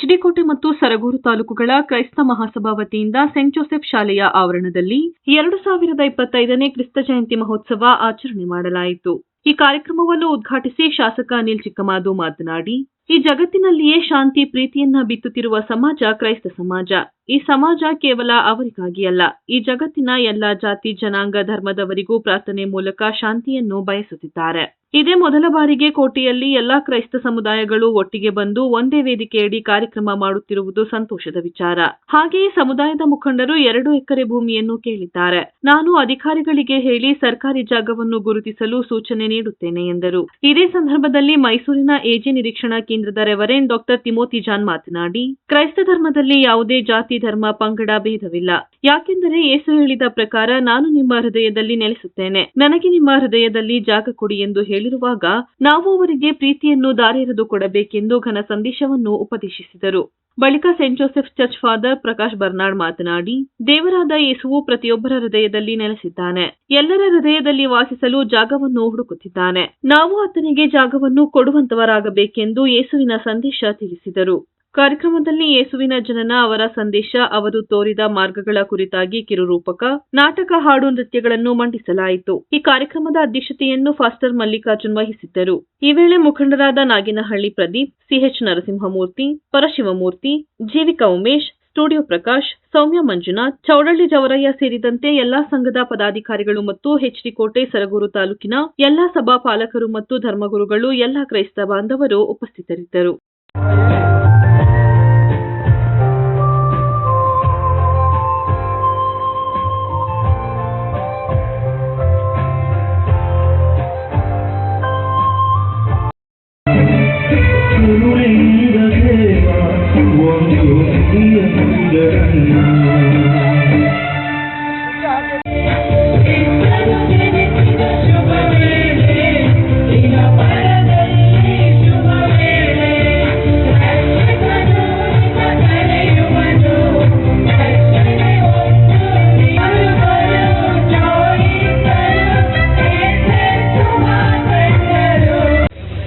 ಎಚ್ಡಿಕೋಟೆ ಮತ್ತು ಸರಗೂರು ತಾಲೂಕುಗಳ ಕ್ರೈಸ್ತ ಮಹಾಸಭಾ ವತಿಯಿಂದ ಸೆಂಟ್ ಜೋಸೆಫ್ ಶಾಲೆಯ ಆವರಣದಲ್ಲಿ 2025ನೇ ಕ್ರಿಸ್ತ ಜಯಂತಿ ಮಹೋತ್ಸವ ಆಚರಣೆ ಮಾಡಲಾಯಿತು. ಈ ಕಾರ್ಯಕ್ರಮವನ್ನು ಉದ್ಘಾಟಿಸಿ ಶಾಸಕ ಅನಿಲ್ ಚಿಕ್ಕಮಾದು ಮಾತನಾಡಿ, ಈ ಜಗತ್ತಿನಲ್ಲಿಯೇ ಶಾಂತಿ ಪ್ರೀತಿಯನ್ನ ಬಿತ್ತುತ್ತಿರುವ ಸಮಾಜ ಕ್ರೈಸ್ತ ಸಮಾಜ. ಈ ಸಮಾಜ ಕೇವಲ ಅವರಿಗಾಗಿ ಅಲ್ಲ, ಈ ಜಗತ್ತಿನ ಎಲ್ಲಾ ಜಾತಿ ಜನಾಂಗ ಧರ್ಮದವರಿಗೂ ಪ್ರಾರ್ಥನೆ ಮೂಲಕ ಶಾಂತಿಯನ್ನು ಬಯಸುತ್ತಿದ್ದಾರೆ. ಇದೇ ಮೊದಲ ಬಾರಿಗೆ ಕೋಟೆಯಲ್ಲಿ ಎಲ್ಲಾ ಕ್ರೈಸ್ತ ಸಮುದಾಯಗಳು ಒಟ್ಟಿಗೆ ಬಂದು ಒಂದೇ ವೇದಿಕೆಯಡಿ ಕಾರ್ಯಕ್ರಮ ಮಾಡುತ್ತಿರುವುದು ಸಂತೋಷದ ವಿಚಾರ. ಹಾಗೆಯೇ ಸಮುದಾಯದ ಮುಖಂಡರು 2 ಎಕರೆ ಭೂಮಿಯನ್ನು ಕೇಳಿದ್ದಾರೆ. ನಾನು ಅಧಿಕಾರಿಗಳಿಗೆ ಹೇಳಿ ಸರ್ಕಾರಿ ಜಾಗವನ್ನು ಗುರುತಿಸಲು ಸೂಚನೆ ನೀಡುತ್ತೇನೆ ಎಂದರು. ಇದೇ ಸಂದರ್ಭದಲ್ಲಿ ಮೈಸೂರಿನ ಎಜೆ ನಿರೀಕ್ಷಣಾ ಕೇಂದ್ರದ ರೆವರೆಂಡ್ ಡಾ ತಿಮೋತಿ ಜಾನ್ ಮಾತನಾಡಿ, ಕ್ರೈಸ್ತ ಧರ್ಮದಲ್ಲಿ ಯಾವುದೇ ಜಾತಿ ಧರ್ಮ ಪಂಗಡ ಭೇದವಿಲ್ಲ. ಯಾಕೆಂದರೆ ಯೇಸು ಹೇಳಿದ ಪ್ರಕಾರ ನಾನು ನಿಮ್ಮ ಹೃದಯದಲ್ಲಿ ನೆಲೆಸುತ್ತೇನೆ, ನನಗೆ ನಿಮ್ಮ ಹೃದಯದಲ್ಲಿ ಜಾಗ ಕೊಡಿ ಎಂದು ಹೇಳಿರುವಾಗ ನಾವು ಅವರಿಗೆ ಪ್ರೀತಿಯನ್ನು ದಾರೆರೆದು ಕೊಡಬೇಕೆಂದು ಘನ ಸಂದೇಶವನ್ನು ಉಪದೇಶಿಸಿದರು. ಬಳಿಕ Saint Joseph church father Prakash Bernard ಮಾತನಾಡಿ, ದೇವರಾದ ಯೇಸುವು ಪ್ರತಿಯೊಬ್ಬರ ಹೃದಯದಲ್ಲಿ ನೆಲೆಸಿದ್ದಾನೆ, ಎಲ್ಲರ ಹೃದಯದಲ್ಲಿ ವಾಸಿಸಲು ಜಾಗವನ್ನು ಹುಡುಕುತ್ತಿದ್ದಾನೆ. ನಾವು ಆತನಿಗೆ ಜಾಗವನ್ನು ಕೊಡುವಂತವರಾಗಬೇಕೆಂದು ಯೇಸುವಿನ ಸಂದೇಶ ತಿಳಿಸಿದರು. ಕಾರ್ಯಕ್ರಮದಲ್ಲಿ ಯೇಸುವಿನ ಜನನ, ಅವರ ಸಂದೇಶ, ಅವರು ತೋರಿದ ಮಾರ್ಗಗಳ ಕುರಿತಾಗಿ ಕಿರುರೂಪಕ, ನಾಟಕ, ಹಾಡು, ನೃತ್ಯಗಳನ್ನು ಮಂಡಿಸಲಾಯಿತು. ಈ ಕಾರ್ಯಕ್ರಮದ ಅಧ್ಯಕ್ಷತೆಯನ್ನು ಫಾಸ್ಟರ್ ಮಲ್ಲಿಕಾರ್ಜುನ್ ವಹಿಸಿದ್ದರು. ಈ ವೇಳೆ ಮುಖಂಡರಾದ ನಾಗಿನಹಳ್ಳಿ ಪ್ರದೀಪ್, ಸಿಎಚ್ ನರಸಿಂಹಮೂರ್ತಿ, ಪರಶಿವಮೂರ್ತಿ, ಜೀವಿಕಾ ಉಮೇಶ್, ಸ್ಟುಡಿಯೋ ಪ್ರಕಾಶ್, ಸೌಮ್ಯ ಮಂಜುನಾಥ್, ಚೌಡಳ್ಳಿ ಜವರಯ್ಯ ಸೇರಿದಂತೆ ಎಲ್ಲಾ ಸಂಘದ ಪದಾಧಿಕಾರಿಗಳು ಮತ್ತು ಎಚ್ಡಿಕೋಟೆ ಸರಗೂರು ತಾಲೂಕಿನ ಎಲ್ಲಾ ಸಭಾ ಪಾಲಕರು ಮತ್ತು ಧರ್ಮಗುರುಗಳು, ಎಲ್ಲಾ ಕ್ರೈಸ್ತ ಬಾಂಧವರು ಉಪಸ್ಥಿತರಿದ್ದರು.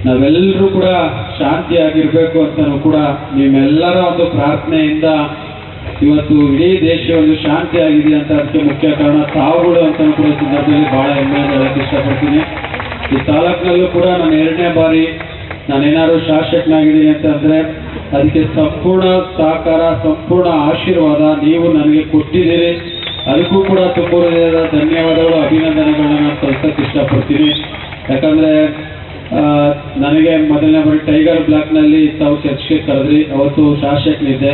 ನಾವೆಲ್ಲರೂ ಕೂಡ ಶಾಂತಿಯಾಗಿರ್ಬೇಕು ಅಂತಲೂ ಕೂಡ ನಿಮ್ಮೆಲ್ಲರ ಒಂದು ಪ್ರಾರ್ಥನೆಯಿಂದ ಇವತ್ತು ಇಡೀ ದೇಶ ಒಂದು ಶಾಂತಿಯಾಗಿದೆ ಅಂತ ಅದಕ್ಕೆ ಮುಖ್ಯ ಕಾರಣ ತಾವುಗಳು ಅಂತಲೂ ಕೂಡ ಸಂದರ್ಭದಲ್ಲಿ ಬಹಳ ಹೆಮ್ಮೆಯಿಂದ ಹೇಳಕ್ಕೆ ಇಷ್ಟಪಡ್ತೀನಿ. ಈ ತಾಲೂಕಿನಲ್ಲೂ ಕೂಡ ನಾನು 2ನೇ ಬಾರಿ ನಾನೇನಾದ್ರು ಶಾಸಕನಾಗಿದ್ದೀನಿ ಅಂತಂದರೆ ಅದಕ್ಕೆ ಸಂಪೂರ್ಣ ಸಹಕಾರ, ಸಂಪೂರ್ಣ ಆಶೀರ್ವಾದ ನೀವು ನನಗೆ ಕೊಟ್ಟಿದ್ದೀರಿ. ಅದಕ್ಕೂ ಕೂಡ ತುಂಬ ಧನ್ಯವಾದಗಳು, ಅಭಿನಂದನೆಗಳನ್ನ ನಾನು ಸಲ್ಲಿಸಕ್ಕೆ ಇಷ್ಟಪಡ್ತೀನಿ. ಯಾಕಂದರೆ ನನಗೆ ಮೊದಲನೇ ಬಾರಿ ಟೈಗರ್ ಬ್ಲಾಕ್ನಲ್ಲಿ ತಾವು ಚರ್ಚ್ಗೆ ಕರೆದ್ರಿ, ಅವತ್ತು ಶಾಸಕನಿದ್ದೆ.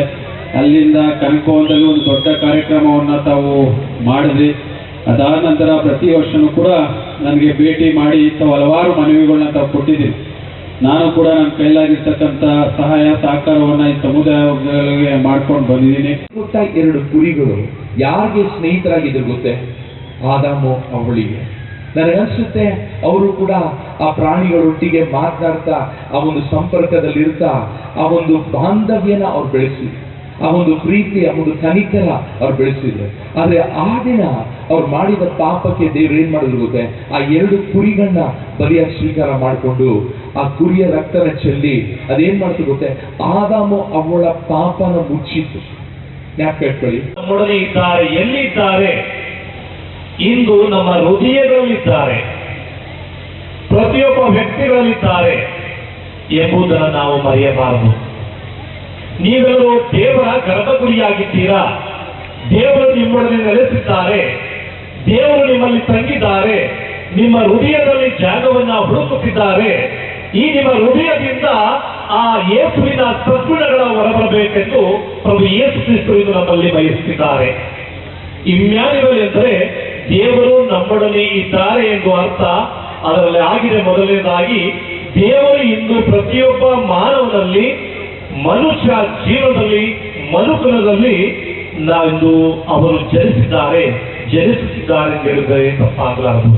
ಅಲ್ಲಿಂದ ಕನಕಭವನದಲ್ಲಿ ಒಂದು ದೊಡ್ಡ ಕಾರ್ಯಕ್ರಮವನ್ನು ತಾವು ಮಾಡಿದ್ರಿ. ಅದಾದ ನಂತರ ಪ್ರತಿ ವರ್ಷವೂ ಕೂಡ ನನಗೆ ಭೇಟಿ ಮಾಡಿ ತಾವು ಹಲವಾರು ಮನವಿಗಳನ್ನ ತಾವು ಕೊಟ್ಟಿದ್ದೀರಿ. ನಾನು ಕೂಡ ನನ್ನ ಕೈಲಾಗಿರ್ತಕ್ಕಂಥ ಸಹಾಯ ಸಹಕಾರವನ್ನು ಈ ಸಮುದಾಯಗಳಿಗೆ ಮಾಡ್ಕೊಂಡು ಬಂದಿದ್ದೀನಿ. 2 ಕುರಿಗಳು ಯಾರಿಗೆ ಸ್ನೇಹಿತರಾಗಿದ್ರು ಗೊತ್ತೇ? ಆದಾಮು ಅವಳಿಗೆ. ನನಗನ್ಸುತ್ತೆ ಅವರು ಕೂಡ ಆ ಪ್ರಾಣಿಗಳೊಟ್ಟಿಗೆ ಮಾತನಾಡ್ತಾ, ಆ ಒಂದು ಸಂಪರ್ಕದಲ್ಲಿರ್ತಾ, ಆ ಒಂದು ಬಾಂಧವ್ಯನ ಅವ್ರು ಬೆಳೆಸಿದ್ರು, ಆ ಒಂದು ಪ್ರೀತಿ, ಆ ಒಂದು ಕನಿಕರ ಅವ್ರು ಬೆಳೆಸಿದ್ರು. ಆದ್ರೆ ಆ ದಿನ ಅವ್ರು ಮಾಡಿದ ಪಾಪಕ್ಕೆ ದೇವ್ರು ಏನ್ ಮಾಡಿದ್ರು ಗೊತ್ತೇ? ಆ 2 ಕುರಿಗಳನ್ನ ಬಲಿಯಾಗಿ ಸ್ವೀಕಾರ ಮಾಡಿಕೊಂಡು ಆ ಕುರಿಯ ರಕ್ತನ ಚೆಲ್ಲಿ ಅದೇನ್ ಮಾಡ್ತು ಗೊತ್ತೇ? ಆದಾಮು ಅವಳ ಪಾಪನ ಮುಚ್ಚಿತ್ತು. ಜ್ಞಾಪಕ ಇಟ್ಕೊಳ್ಳಿ. ನಮ್ಮೊಡನೆ ಇದ್ದಾರೆ, ಎಲ್ಲಿದ್ದಾರೆ? ಇಂದು ನಮ್ಮ ಹೃದಯಗಳಲ್ಲಿದ್ದಾರೆ, ಪ್ರತಿಯೊಬ್ಬ ವ್ಯಕ್ತಿಗಳಲ್ಲಿದ್ದಾರೆ ಎಂಬುದನ್ನು ನಾವು ಮರೆಯಬಾರದು. ನೀವೆಲ್ಲರೂ ದೇವರ ಗರ್ಭಗುರಿಯಾಗಿದ್ದೀರಾ. ದೇವರು ನಿಮ್ಮೊಡನೆ ನೆಲೆಸಿದ್ದಾರೆ, ದೇವರು ನಿಮ್ಮಲ್ಲಿ ತಂಗಿದ್ದಾರೆ, ನಿಮ್ಮ ಹೃದಯದಲ್ಲಿ ಜಾಗವನ್ನ ಹುಡುಕುತ್ತಿದ್ದಾರೆ. ಈ ನಿಮ್ಮ ಹೃದಯದಿಂದ ಆ ಯೇಸುವಿನ ಸದ್ಗುಣಗಳ ಹೊರಬರಬೇಕೆಂದು ಪ್ರಭು ಯೇಸು ಕ್ರಿಸ್ತರು ನಮ್ಮಲ್ಲಿ ಬಯಸುತ್ತಿದ್ದಾರೆ. ಇಮ್ಯಾನುವೇಲ್ ಎಂದರೆ ದೇವರು ನಮ್ಮೊಡನೆ ಇದ್ದಾರೆ ಎಂದು ಅರ್ಥ. ಅದರಲ್ಲಿ ಆಗಿದೆ ಮೊದಲನೇದಾಗಿ, ದೇವರು ಇಂದು ಪ್ರತಿಯೊಬ್ಬ ಮಾನವನಲ್ಲಿ, ಮನುಷ್ಯ ಜೀವನದಲ್ಲಿ, ಮನುಕುಲದಲ್ಲಿ ನಾವಿಂದು ಅವರು ಜನಿಸುತ್ತಿದ್ದಾರೆ ಎಂದು ಹೇಳಿದರೆ ತಪ್ಪಾಗಲಾರದು.